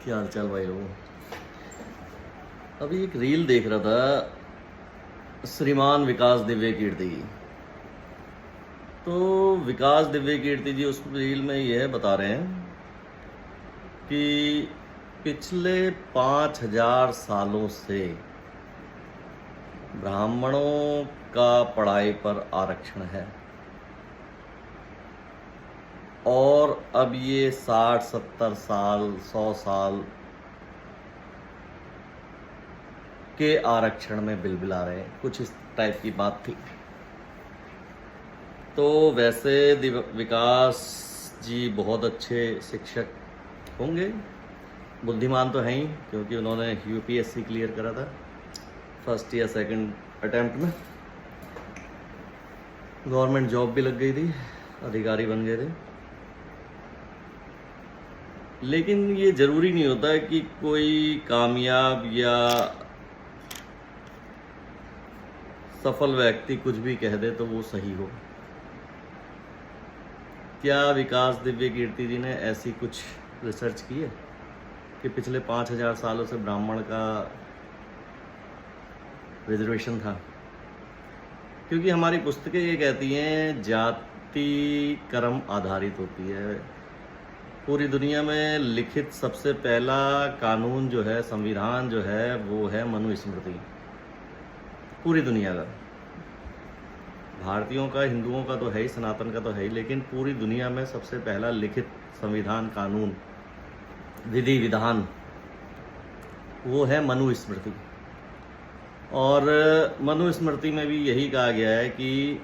क्या हाल चाल भाई लोगों। अभी एक रील देख रहा था श्रीमान विकास दिव्य कीर्ति की। तो विकास दिव्य कीर्ति जी उस रील में यह बता रहे हैं कि पिछले 5000 सालों से ब्राह्मणों का पढ़ाई पर आरक्षण है और अब ये 60-70 साल 100 साल के आरक्षण में बिलबिला रहे हैं, कुछ इस टाइप की बात थी। तो वैसे विकास जी बहुत अच्छे शिक्षक होंगे, बुद्धिमान तो हैं ही, क्योंकि उन्होंने यूपीएससी क्लियर करा था फर्स्ट या सेकंड अटेम्प्ट में, गवर्नमेंट जॉब भी लग गई थी, अधिकारी बन गए थे। लेकिन ये ज़रूरी नहीं होता कि कोई कामयाब या सफल व्यक्ति कुछ भी कह दे तो वो सही हो। क्या विकास दिव्य कीर्ति जी ने ऐसी कुछ रिसर्च की है कि पिछले 5000 सालों से ब्राह्मण का रिजर्वेशन था? क्योंकि हमारी पुस्तकें ये कहती हैं जाति कर्म आधारित होती है। पूरी दुनिया में लिखित सबसे पहला कानून जो है, संविधान जो है, वो है मनुस्मृति। पूरी दुनिया का, भारतीयों का, हिंदुओं का तो है ही, सनातन का तो है ही, लेकिन पूरी दुनिया में सबसे पहला लिखित संविधान, कानून, विधि विधान वो है मनुस्मृति। और मनुस्मृति में भी यही कहा गया है कि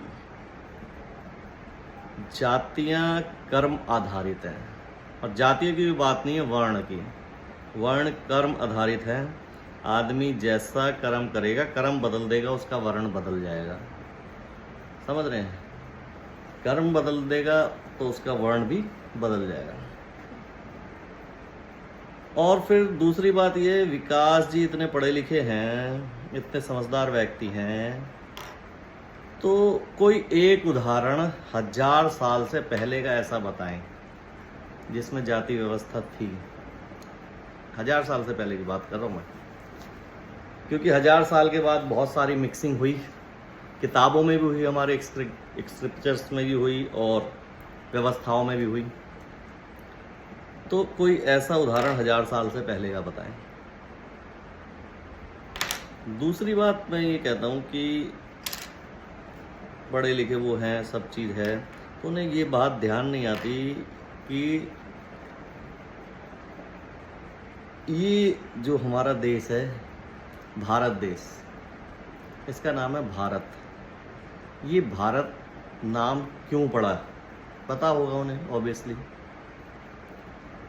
जातियां कर्म आधारित हैं। और जातियों की भी बात नहीं है, वर्ण की। वर्ण कर्म आधारित है। आदमी जैसा कर्म करेगा, कर्म बदल देगा, उसका वर्ण बदल जाएगा। समझ रहे हैं? कर्म बदल देगा तो उसका वर्ण भी बदल जाएगा। और फिर दूसरी बात ये, विकास जी इतने पढ़े लिखे हैं, इतने समझदार व्यक्ति हैं, तो कोई एक उदाहरण 1000 साल से पहले का ऐसा बताएं जिसमें जाति व्यवस्था थी। 1000 साल से पहले की बात कर रहा हूँ मैं, क्योंकि 1000 साल के बाद बहुत सारी मिक्सिंग हुई, किताबों में भी हुई, हमारे स्क्रिप्चर्स में भी हुई और व्यवस्थाओं में भी हुई। तो कोई ऐसा उदाहरण 1000 साल से पहले का बताएं। दूसरी बात मैं ये कहता हूँ कि पढ़े लिखे वो हैं, सब चीज़ है, तो उन्हें ये बात ध्यान नहीं आती कि ये जो हमारा देश है, भारत देश, इसका नाम है भारत। ये भारत नाम क्यों पड़ा पता होगा उन्हें, ऑब्वियसली,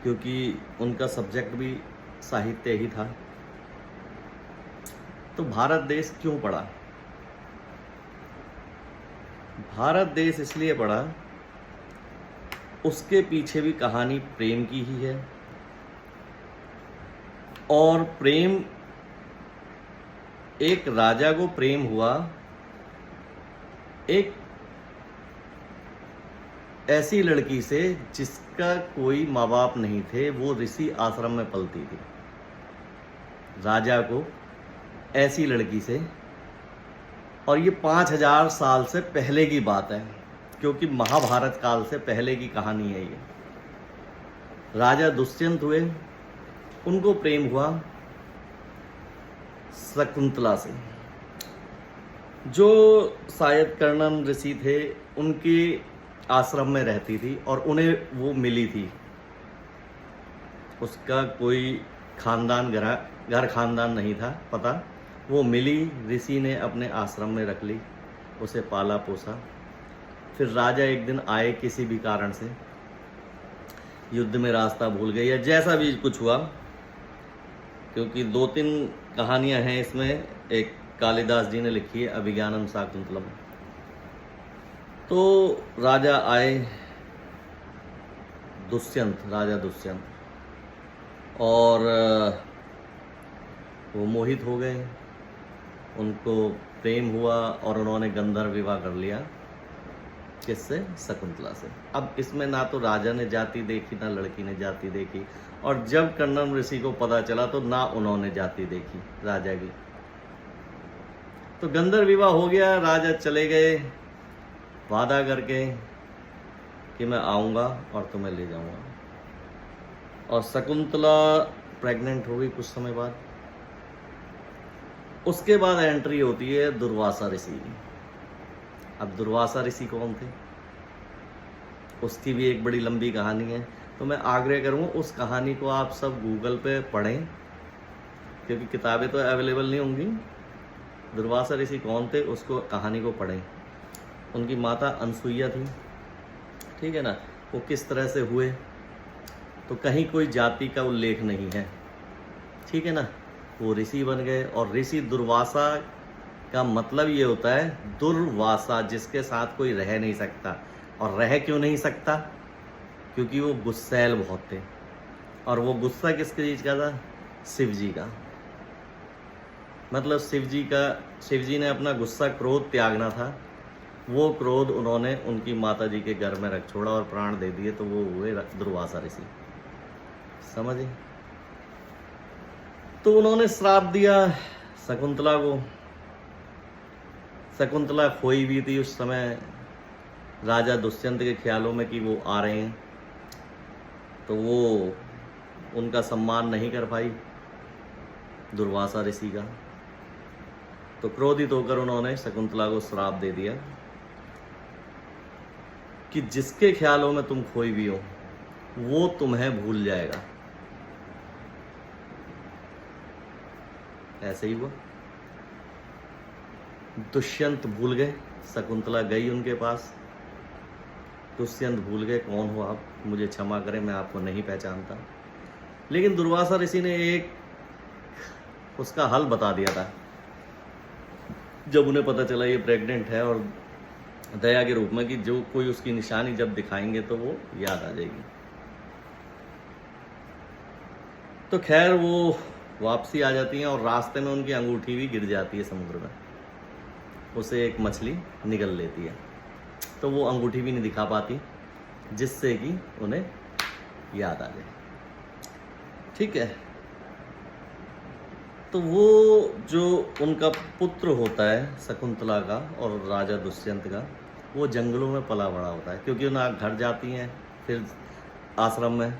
क्योंकि उनका सब्जेक्ट भी साहित्य ही था। तो भारत देश क्यों पड़ा? भारत देश इसलिए पड़ा, उसके पीछे भी कहानी प्रेम की ही है। और प्रेम, एक राजा को प्रेम हुआ एक ऐसी लड़की से जिसका कोई माँ बाप नहीं थे, वो ऋषि आश्रम में पलती थी। राजा को ऐसी लड़की से, और ये 5000 साल से पहले की बात है, क्योंकि महाभारत काल से पहले की कहानी है ये। राजा दुष्यंत हुए, उनको प्रेम हुआ शकुंतला से, जो शायद कर्णन ऋषि थे, उनके आश्रम में रहती थी और उन्हें वो मिली थी। उसका कोई खानदान, घर खानदान नहीं था पता, वो मिली, ऋषि ने अपने आश्रम में रख ली, उसे पाला पोसा। फिर राजा एक दिन आए, किसी भी कारण से युद्ध में रास्ता भूल गए या जैसा भी कुछ हुआ, क्योंकि 2-3 कहानियां हैं इसमें, एक कालिदास जी ने लिखी है, अभिज्ञानम शाकुंतलम। तो राजा आए, दुष्यंत, राजा दुष्यंत, और वो मोहित हो गए, उनको प्रेम हुआ और उन्होंने गंधर्व विवाह कर लिया। किससे? शकुंतला से। अब इसमें ना तो राजा ने जाति देखी ना लड़की ने जाति देखी, और जब कण्व ऋषि को पता चला तो ना उन्होंने जाति देखी राजा की। तो गंधर्व विवाह हो गया, राजा चले गए वादा करके कि मैं आऊँगा और तुम्हें ले जाऊँगा, और शकुंतला प्रेग्नेंट हो गई कुछ समय बाद। उसके बाद एंट्री होती है दुर्वासा ऋषि। अब दुर्वासा ऋषि कौन थे, उसकी भी एक बड़ी लंबी कहानी है, तो मैं आग्रह करूँगा उस कहानी को आप सब गूगल पे पढ़ें, क्योंकि किताबें तो अवेलेबल नहीं होंगी। दुर्वासा ऋषि कौन थे, उसको कहानी को पढ़ें। उनकी माता अनसुईया थी, ठीक है ना, वो किस तरह से हुए, तो कहीं कोई जाति का उल्लेख नहीं है, ठीक है ना। वो ऋषि बन गए, और ऋषि दुर्वासा का मतलब ये होता है दुर्वासा, जिसके साथ कोई रह नहीं सकता। और रह क्यों नहीं सकता? क्योंकि वो गुस्सैल बहुत थे, और वो गुस्सा किस चीज़ का था? शिव जी का। मतलब शिव जी ने अपना गुस्सा, क्रोध त्यागना था, वो क्रोध उन्होंने उनकी माता जी के घर में रख छोड़ा और प्राण दे दिए, तो वो हुए दुर्वासा ऋषि, समझे। तो उन्होंने श्राप दिया शकुंतला को। शकुंतला खोई भी थी उस समय राजा दुष्यंत के ख्यालों में कि वो आ रहे हैं, तो वो उनका सम्मान नहीं कर पाई दुर्वासा ऋषि का। तो क्रोधित होकर उन्होंने शकुंतला को श्राप दे दिया कि जिसके ख्यालों में तुम खोई भी हो वो तुम्हें भूल जाएगा। ऐसे ही हुआ, दुष्यंत भूल गए, शकुंतला गई उनके पास, दुष्यंत भूल गए कौन हो आप, मुझे क्षमा करें, मैं आपको नहीं पहचानता। लेकिन दुर्वासा ऋषि ने एक उसका हल बता दिया था। जब उन्हें पता चला ये प्रेग्नेंट है, और दया के रूप में कि जो कोई उसकी निशानी जब दिखाएंगे तो वो याद आ जाएगी। तो खैर वो वापसी आ जाती हैं, और रास्ते में उनकी अंगूठी भी गिर जाती है समुद्र में, उसे एक मछली निगल लेती है, तो वो अंगूठी भी नहीं दिखा पाती, जिससे कि उन्हें याद आ जाए, ठीक है। तो वो जो उनका पुत्र होता है शकुंतला का और राजा दुष्यंत का, वो जंगलों में पला बड़ा होता है, क्योंकि ना घर जाती हैं फिर आश्रम में,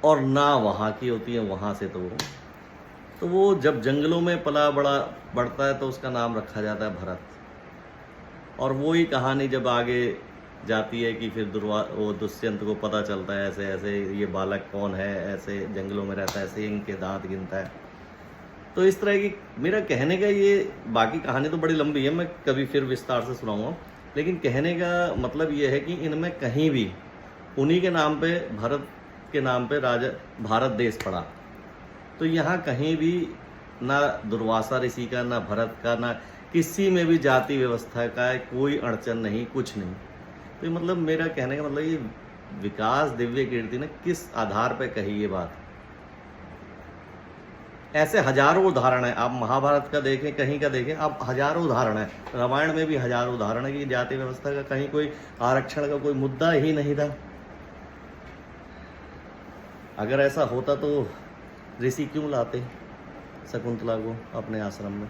और ना वहाँ की होती है वहाँ से। तो वो जब जंगलों में पला बड़ा बढ़ता है तो उसका नाम रखा जाता है भरत। और वो ही कहानी जब आगे जाती है कि फिर वो दुष्यंत को पता चलता है ऐसे ऐसे ये बालक कौन है, ऐसे जंगलों में रहता है, ऐसे इनके दांत गिनता है। तो इस तरह की मेरा कहने का ये, बाकी कहानी तो बड़ी लंबी है, मैं कभी फिर विस्तार से सुनाऊंगा, लेकिन कहने का मतलब ये है कि इनमें कहीं भी उन्हीं के नाम पे, भरत के नाम पे राजा भारत देश पड़ा, तो यहाँ कहीं भी ना दुर्वासा ऋषि का, ना भरत का, ना किसी में भी जाति व्यवस्था का कोई अड़चन नहीं, कुछ नहीं। तो मतलब मेरा कहने का मतलब ये विकास दिव्य कीर्ति ने किस आधार पे कही ये बात। ऐसे हजारों उदाहरण है, आप महाभारत का देखें, कहीं का देखें, आप हजारों उदाहरण है, रामायण में भी हजारों उदाहरण है कि जाति व्यवस्था का कहीं कोई आरक्षण का कोई मुद्दा ही नहीं था। अगर ऐसा होता तो ऋषि क्यों लाते शकुंतला को अपने आश्रम में।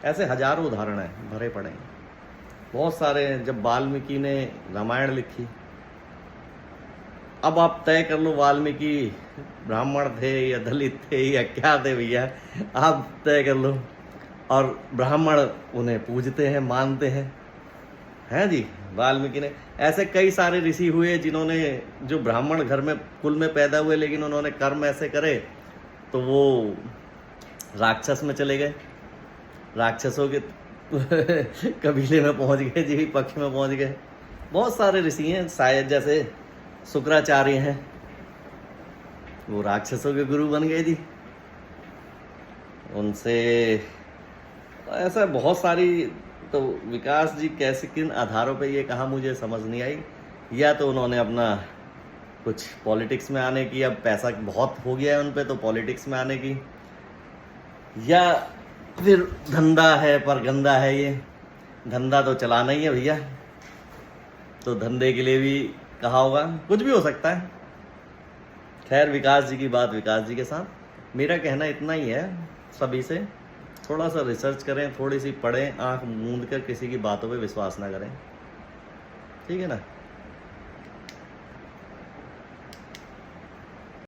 ऐसे हजारों उदाहरण हैं, भरे पड़े हैं, बहुत सारे हैं। जब वाल्मीकि ने रामायण लिखी, अब आप तय कर लो वाल्मीकि ब्राह्मण थे या दलित थे या क्या थे भैया, आप तय कर लो। और ब्राह्मण उन्हें पूजते हैं, मानते हैं, हैं जी। वाल्मीकि ने, ऐसे कई सारे ऋषि हुए जिन्होंने, जो ब्राह्मण घर में कुल में पैदा हुए, लेकिन उन्होंने कर्म ऐसे करे तो वो राक्षस में चले गए, राक्षसों के कबीले में पहुंच गए जी, पक्ष में पहुंच गए। बहुत सारे ऋषि हैं, शायद जैसे शुक्राचार्य हैं, वो राक्षसों के गुरु बन गए जी। उनसे ऐसा बहुत सारी, तो विकास जी कैसे, किन आधारों पे ये कहा मुझे समझ नहीं आई। या तो उन्होंने अपना कुछ पॉलिटिक्स में आने की, अब पैसा बहुत हो गया है उन पे तो पॉलिटिक्स में आने की, या फिर धंधा है पर गंदा है, ये धंधा तो चलाना ही है भैया, तो धंधे के लिए भी कहा होगा, कुछ भी हो सकता है। खैर, विकास जी की बात विकास जी के साथ। मेरा कहना इतना ही है सभी से, थोड़ा सा रिसर्च करें, थोड़ी सी पढ़ें, आंख मूंद कर किसी की बातों पे विश्वास ना करें, ठीक है ना।